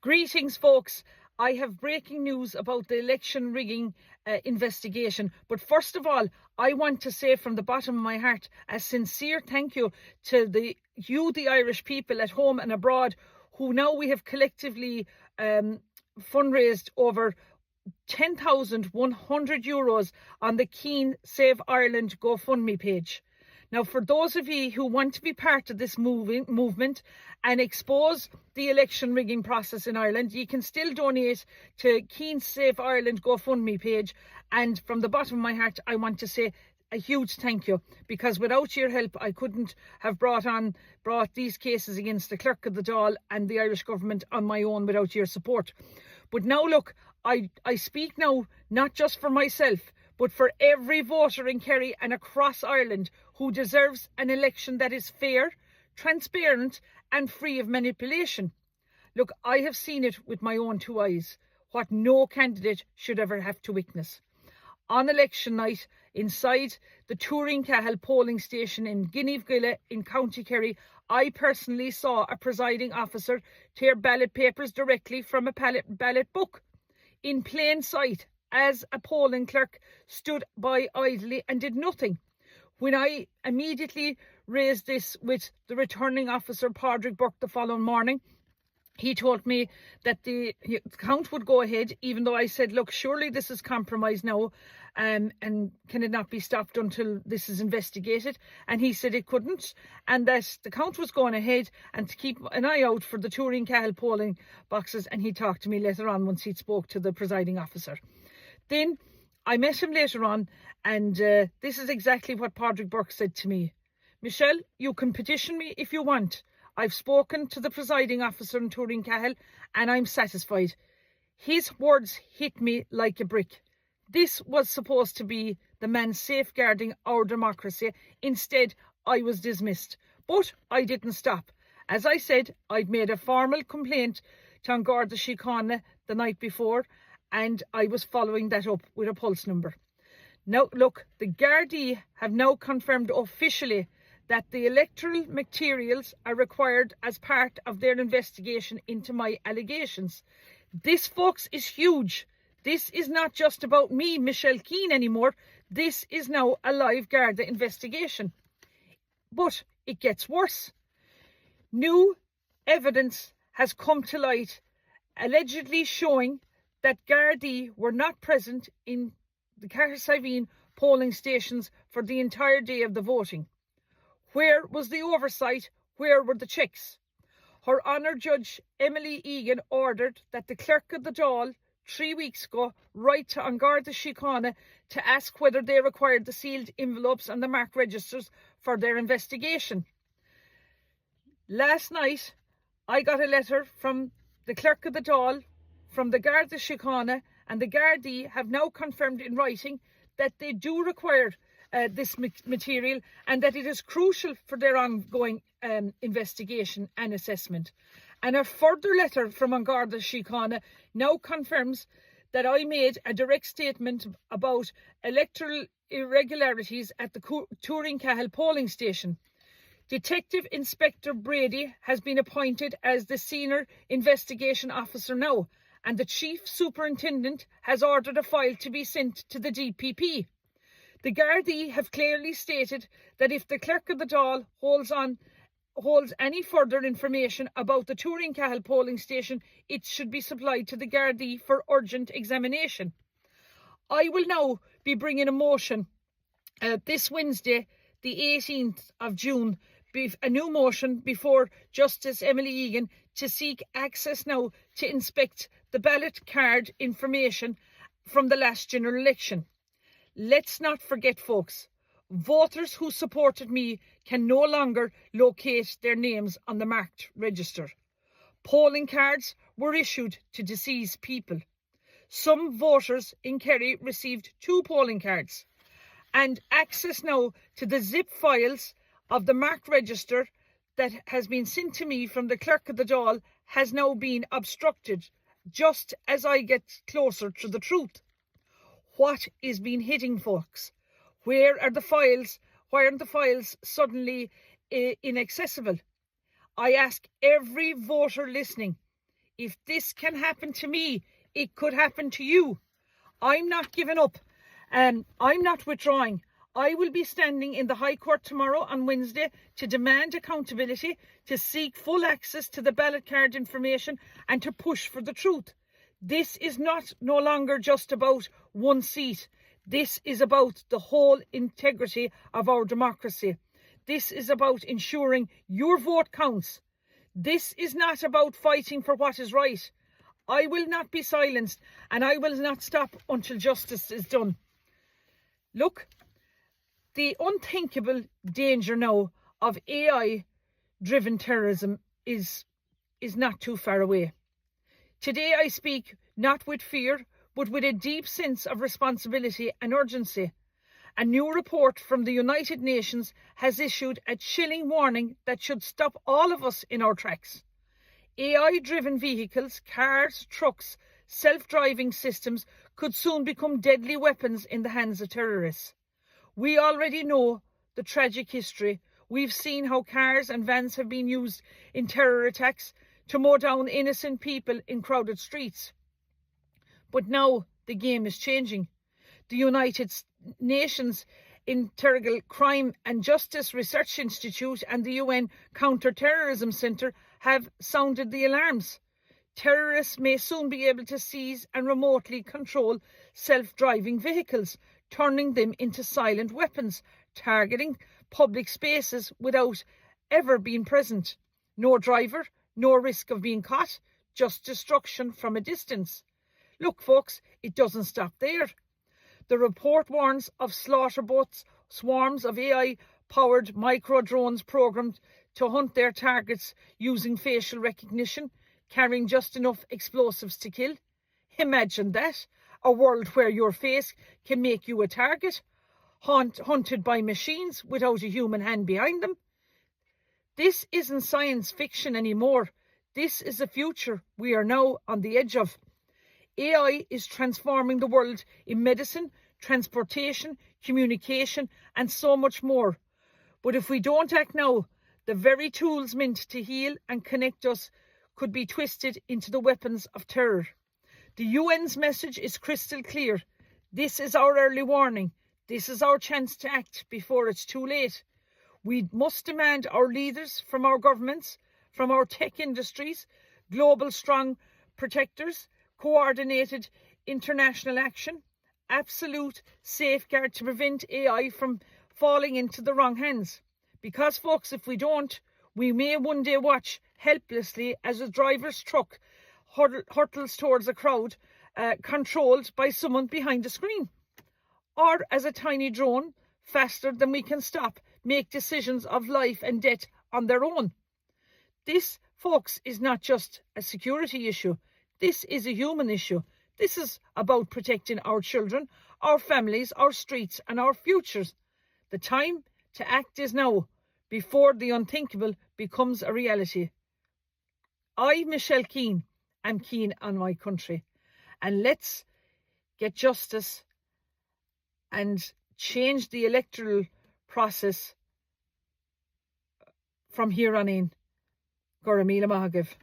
Greetings, folks. I have breaking news about the election rigging investigation. But first of all, I want to say from the bottom of my heart a sincere thank you to the Irish people at home and abroad, who now we have collectively fundraised over €10,100 on the Keen Save Ireland GoFundMe page. Now, for those of you who want to be part of this movement and expose the election rigging process in Ireland, you can still donate to Keen Save Ireland GoFundMe page. And from the bottom of my heart, I want to say a huge thank you, because without your help, I couldn't have brought these cases against the Clerk of the Dáil and the Irish government on my own without your support. But now look, I speak now not just for myself, but for every voter in Kerry and across Ireland who deserves an election that is fair, transparent and free of manipulation. Look, I have seen it with my own two eyes, what no candidate should ever have to witness. On election night, inside the Turin-Cahill polling station in Guineveguilla in County Kerry, I personally saw a presiding officer tear ballot papers directly from a ballot book in plain sight, as a polling clerk stood by idly and did nothing. When I immediately raised this with the returning officer, Padraig Burke, the following morning, he told me that the count would go ahead, even though I said, look, surely this is compromise now, and can it not be stopped until this is investigated? And he said it couldn't, and that the count was going ahead and to keep an eye out for the Turin-Cahill polling boxes. And he talked to me later on once he'd spoke to the presiding officer. Then I met him later on, and this is exactly what Padraig Burke said to me. Michelle, you can petition me if you want. I've spoken to the presiding officer in Turin-Cahill and I'm satisfied. His words hit me like a brick. This was supposed to be the man safeguarding our democracy. Instead, I was dismissed. But I didn't stop. As I said, I'd made a formal complaint to An Garda Síochána the night before, and I was following that up with a pulse number. Now, look, the Gardaí have now confirmed officially that the electoral materials are required as part of their investigation into my allegations. This, folks, is huge. This is not just about me, Michelle Keane, anymore. This is now a live Garda investigation. But it gets worse. New evidence has come to light, allegedly showing that Gardaí were not present in the Carrick polling stations for the entire day of the voting. Where was the oversight? Where were the checks? Her Honour Judge Emily Egan ordered that the Clerk of the Dáil 3 weeks ago write to An Garda Síochána to ask whether they required the sealed envelopes and the marked registers for their investigation. Last night, I got a letter from the Clerk of the Dáil, from the Garda Síochána, and the Gardaí have now confirmed in writing that they do require this material and that it is crucial for their ongoing investigation and assessment. And a further letter from An Garda Síochána now confirms that I made a direct statement about electoral irregularities at the Turin-Cahill polling station. Detective Inspector Brady has been appointed as the senior investigation officer now, and the chief superintendent has ordered a file to be sent to the DPP. The Gardaí have clearly stated that if the Clerk of the Dáil holds any further information about the Turin-Cahill polling station, it should be supplied to the Gardaí for urgent examination. I will now be bringing a motion this Wednesday, the 18th of June, a new motion before Justice Emily Egan to seek access now to inspect the ballot card information from the last general election. Let's not forget, folks, voters who supported me can no longer locate their names on the marked register. Polling cards were issued to deceased people. Some voters in Kerry received 2 polling cards, and access now to the zip files of the marked register that has been sent to me from the Clerk of the Dáil has now been obstructed, just as I get closer to the truth. What is being hidden, folks? Where are the files? Why aren't the files suddenly inaccessible? I ask every voter listening, If this can happen to me, it could happen to you. I'm not giving up. I'm not withdrawing. I will be standing in the High Court tomorrow on Wednesday to demand accountability, to seek full access to the ballot card information, and to push for the truth. This is no longer just about one seat. This is about the whole integrity of our democracy. This is about ensuring your vote counts. This is not about fighting for what is right. I will not be silenced, and I will not stop until justice is done. Look, the unthinkable danger now of AI-driven terrorism is not too far away. Today I speak not with fear, but with a deep sense of responsibility and urgency. A new report from the United Nations has issued a chilling warning that should stop all of us in our tracks. AI-driven vehicles, cars, trucks, self-driving systems could soon become deadly weapons in the hands of terrorists. We already know the tragic history. We've seen how cars and vans have been used in terror attacks to mow down innocent people in crowded streets. But now the game is changing. The United Nations Integral Crime and Justice Research Institute and the UN Counter-Terrorism Centre have sounded the alarms. Terrorists may soon be able to seize and remotely control self-driving vehicles, turning them into silent weapons, targeting public spaces without ever being present. No driver, no risk of being caught, just destruction from a distance. Look, folks, it doesn't stop there. The report warns of slaughter boats, swarms of AI-powered micro-drones programmed to hunt their targets using facial recognition, carrying just enough explosives to kill. Imagine that, a world where your face can make you a target, hunted by machines without a human hand behind them. This isn't science fiction anymore. This is a future we are now on the edge of. AI is transforming the world in medicine, transportation, communication, and so much more. But if we don't act now, the very tools meant to heal and connect us could be twisted into the weapons of terror. The UN's message is crystal clear. This is our early warning. This is our chance to act before it's too late. We must demand our leaders from our governments, from our tech industries, global strong protectors, coordinated international action, absolute safeguard to prevent AI from falling into the wrong hands. Because, folks, if we don't, we may one day watch helplessly as a driver's truck hurtles towards a crowd controlled by someone behind a screen. Or as a tiny drone, faster than we can stop, make decisions of life and death on their own. This, folks, is not just a security issue. This is a human issue. This is about protecting our children, our families, our streets, and our futures. The time to act is now, before the unthinkable becomes a reality. I, Michelle Keane, am keen on my country. And let's get justice and change the electoral process from here on in. Gora Míle Maith Agaibh.